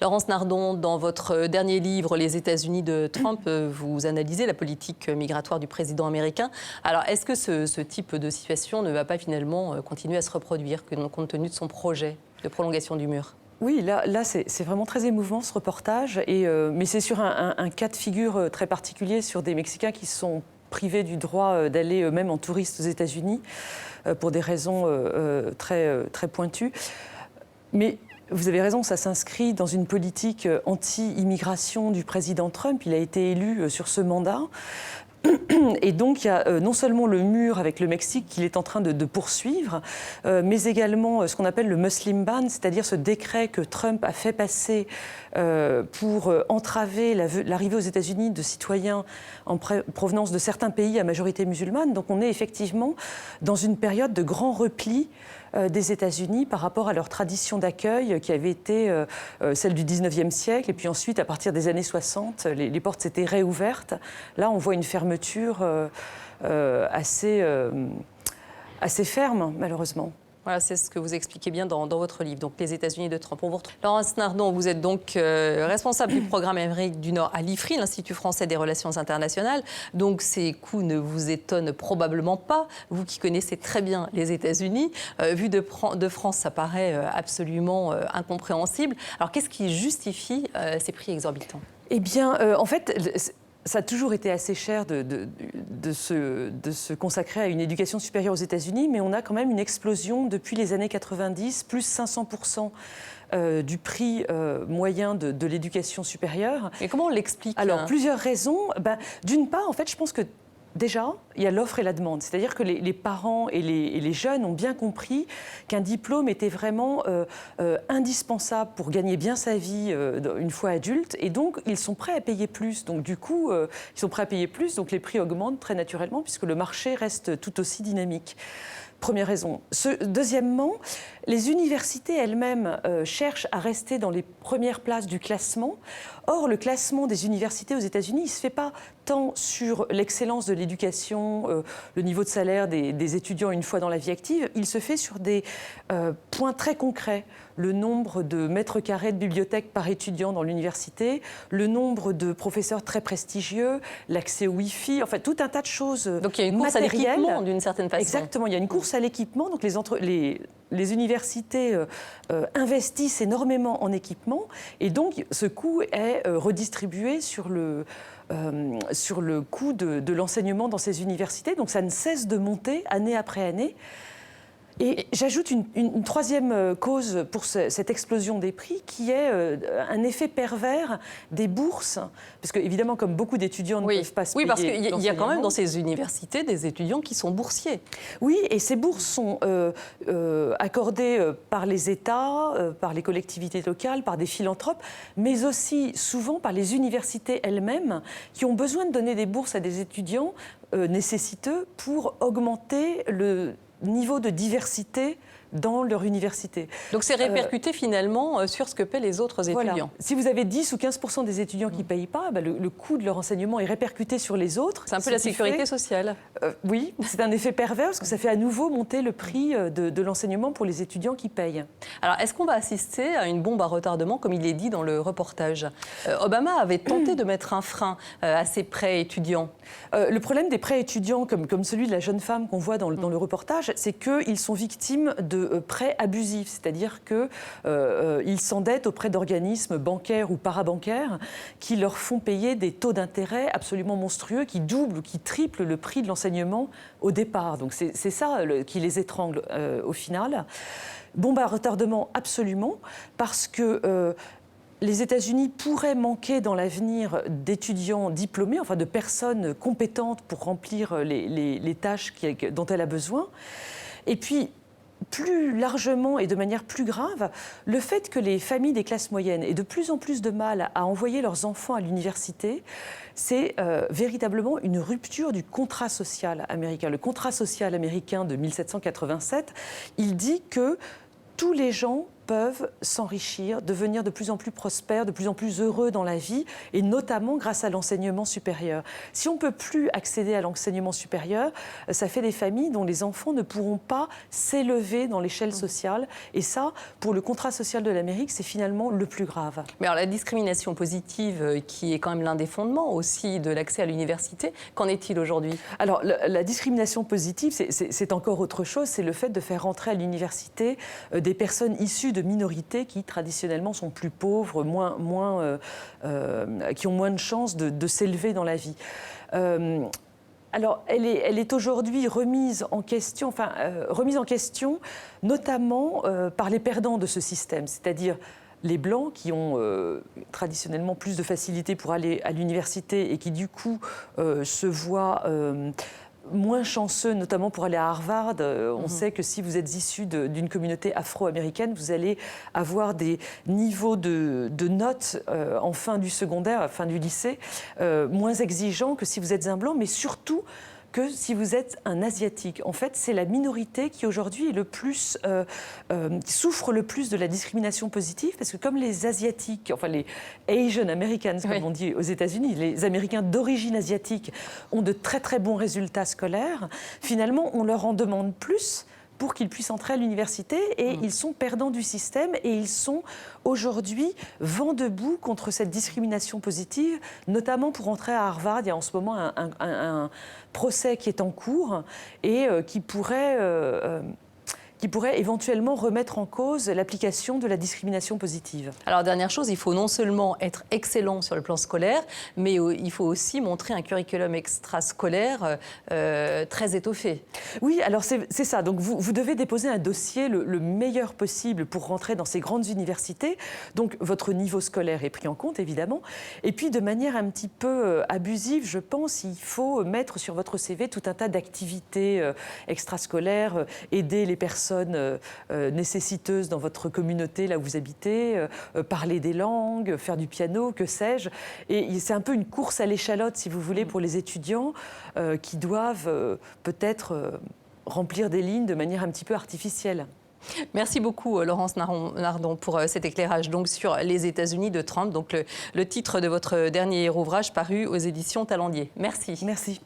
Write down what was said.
Laurence Nardon, dans votre dernier livre, Les États-Unis de Trump, vous analysez la politique migratoire du président américain. Alors, est-ce que ce type de situation ne va pas finalement continuer à se reproduire, compte tenu de son projet de prolongation du mur ? Oui, là c'est vraiment très émouvant ce reportage, mais c'est sur un cas de figure très particulier, sur des Mexicains qui sont privés du droit d'aller eux-mêmes en touriste aux États-Unis pour des raisons très pointues. Mais vous avez raison, ça s'inscrit dans une politique anti-immigration du président Trump. Il a été élu sur ce mandat. Et donc, il y a non seulement le mur avec le Mexique qu'il est en train de poursuivre, mais également ce qu'on appelle le Muslim ban, c'est-à-dire ce décret que Trump a fait passer pour entraver l'arrivée aux États-Unis de citoyens en provenance de certains pays à majorité musulmane. Donc, on est effectivement dans une période de grand repli des États-Unis par rapport à leur tradition d'accueil qui avait été celle du 19e siècle. Et puis ensuite, à partir des années 60, les portes s'étaient réouvertes. Là, on voit une fermeture assez ferme, malheureusement. Voilà, c'est ce que vous expliquez bien dans votre livre, donc les États-Unis de Trump. Laurence Nardon, vous êtes donc responsable du programme Amérique du Nord à l'IFRI, l'Institut français des relations internationales. Donc ces coups ne vous étonnent probablement pas, vous qui connaissez très bien les États-Unis. Vu de France, ça paraît absolument incompréhensible. Alors qu'est-ce qui justifie ces prix exorbitants ? Eh bien, en fait, ça a toujours été assez cher de se consacrer à une éducation supérieure aux États-Unis, mais on a quand même une explosion depuis les années 90, plus 500% du prix moyen de l'éducation supérieure. Et comment on l'explique ? Alors, plusieurs raisons. D'une part, en fait, je pense que déjà, il y a l'offre et la demande. C'est-à-dire que les parents et les jeunes ont bien compris qu'un diplôme était vraiment indispensable pour gagner bien sa vie une fois adulte. Et donc, ils sont prêts à payer plus. Donc, du coup, ils sont prêts à payer plus. Donc, les prix augmentent très naturellement puisque le marché reste tout aussi dynamique. Première raison. Deuxièmement, les universités elles-mêmes cherchent à rester dans les premières places du classement. Or, le classement des universités aux États-Unis, il ne se fait pas tant sur l'excellence de l'éducation, le niveau de salaire des étudiants une fois dans la vie active, il se fait sur des points très concrets. Le nombre de mètres carrés de bibliothèque par étudiant dans l'université, le nombre de professeurs très prestigieux, l'accès au Wi-Fi, enfin tout un tas de choses matérielles. Donc il y a une course à l'équipement d'une certaine façon. Exactement, il y a une course à l'équipement. Donc les universités investissent énormément en équipement et donc ce coût est redistribué sur le coût de l'enseignement dans ces universités. Donc ça ne cesse de monter année après année. Et j'ajoute une troisième cause pour cette explosion des prix qui est un effet pervers des bourses. Parce qu'évidemment, comme beaucoup d'étudiants ne peuvent pas se payer. Oui, parce qu'il y a quand même dans ces universités des étudiants qui sont boursiers. Oui, et ces bourses sont accordées par les États, par les collectivités locales, par des philanthropes, mais aussi souvent par les universités elles-mêmes qui ont besoin de donner des bourses à des étudiants nécessiteux pour augmenter le niveau de diversité dans leur université. Donc c'est répercuté finalement sur ce que paient les autres étudiants. Voilà. Si vous avez 10 ou 15% des étudiants qui ne payent pas, le coût de leur enseignement est répercuté sur les autres. C'est un peu la sécurité sociale. Oui, c'est un effet pervers parce que ça fait à nouveau monter le prix de l'enseignement pour les étudiants qui payent. Alors est-ce qu'on va assister à une bombe à retardement comme il est dit dans le reportage ? Obama avait tenté de mettre un frein à ces prêts étudiants. Le problème des prêts étudiants comme celui de la jeune femme qu'on voit dans le reportage, c'est qu'ils sont victimes de prêts abusifs, c'est-à-dire qu'ils s'endettent auprès d'organismes bancaires ou parabancaires qui leur font payer des taux d'intérêt absolument monstrueux qui doublent ou qui triplent le prix de l'enseignement au départ. Donc c'est ça qui les étrangle au final. Bombe à retardement absolument, parce que les États-Unis pourraient manquer dans l'avenir d'étudiants diplômés, enfin de personnes compétentes pour remplir les tâches dont elle a besoin. Et puis, plus largement et de manière plus grave, le fait que les familles des classes moyennes aient de plus en plus de mal à envoyer leurs enfants à l'université, c'est véritablement une rupture du contrat social américain. Le contrat social américain de 1787, il dit que tous les gens peuvent s'enrichir, devenir de plus en plus prospères, de plus en plus heureux dans la vie, et notamment grâce à l'enseignement supérieur. Si on ne peut plus accéder à l'enseignement supérieur, ça fait des familles dont les enfants ne pourront pas s'élever dans l'échelle sociale. Et ça, pour le contrat social de l'Amérique, c'est finalement le plus grave. Mais alors la discrimination positive, qui est quand même l'un des fondements aussi de l'accès à l'université, qu'en est-il aujourd'hui? Alors la discrimination positive, c'est encore autre chose, c'est le fait de faire rentrer à l'université des personnes issues de minorités qui traditionnellement sont plus pauvres, qui ont moins de chances de s'élever dans la vie. Alors, elle est aujourd'hui remise en question notamment par les perdants de ce système, c'est-à-dire les Blancs qui ont traditionnellement plus de facilité pour aller à l'université et qui, du coup, se voient moins chanceux, notamment pour aller à Harvard. On sait que si vous êtes issu d'une communauté afro-américaine, vous allez avoir des niveaux de notes en fin du secondaire, fin du lycée, moins exigeants que si vous êtes un blanc, mais surtout que si vous êtes un Asiatique. En fait, c'est la minorité qui aujourd'hui est qui souffre le plus de la discrimination positive, parce que comme les Asiatiques, enfin les Asian Americans, comme on dit aux États-Unis, les Américains d'origine asiatique ont de très très bons résultats scolaires, finalement on leur en demande plus pour qu'ils puissent entrer à l'université, et ils sont perdants du système, et ils sont aujourd'hui vent debout contre cette discrimination positive, notamment pour entrer à Harvard. Il y a en ce moment un procès qui est en cours et qui pourrait éventuellement remettre en cause l'application de la discrimination positive. Alors, dernière chose, il faut non seulement être excellent sur le plan scolaire, mais il faut aussi montrer un curriculum extrascolaire très étoffé. Oui, alors c'est ça. Donc, vous devez déposer un dossier le meilleur possible pour rentrer dans ces grandes universités. Donc, votre niveau scolaire est pris en compte, évidemment. Et puis, de manière un petit peu abusive, je pense, il faut mettre sur votre CV tout un tas d'activités extrascolaires, aider les personnes nécessiteuses dans votre communauté, là où vous habitez, parler des langues, faire du piano, que sais-je. Et c'est un peu une course à l'échalote, si vous voulez, pour les étudiants qui doivent peut-être remplir des lignes de manière un petit peu artificielle. Merci beaucoup, Laurence Nardon, pour cet éclairage donc, sur les États-Unis de Trump, donc le titre de votre dernier ouvrage paru aux éditions Talendier. Merci. Merci.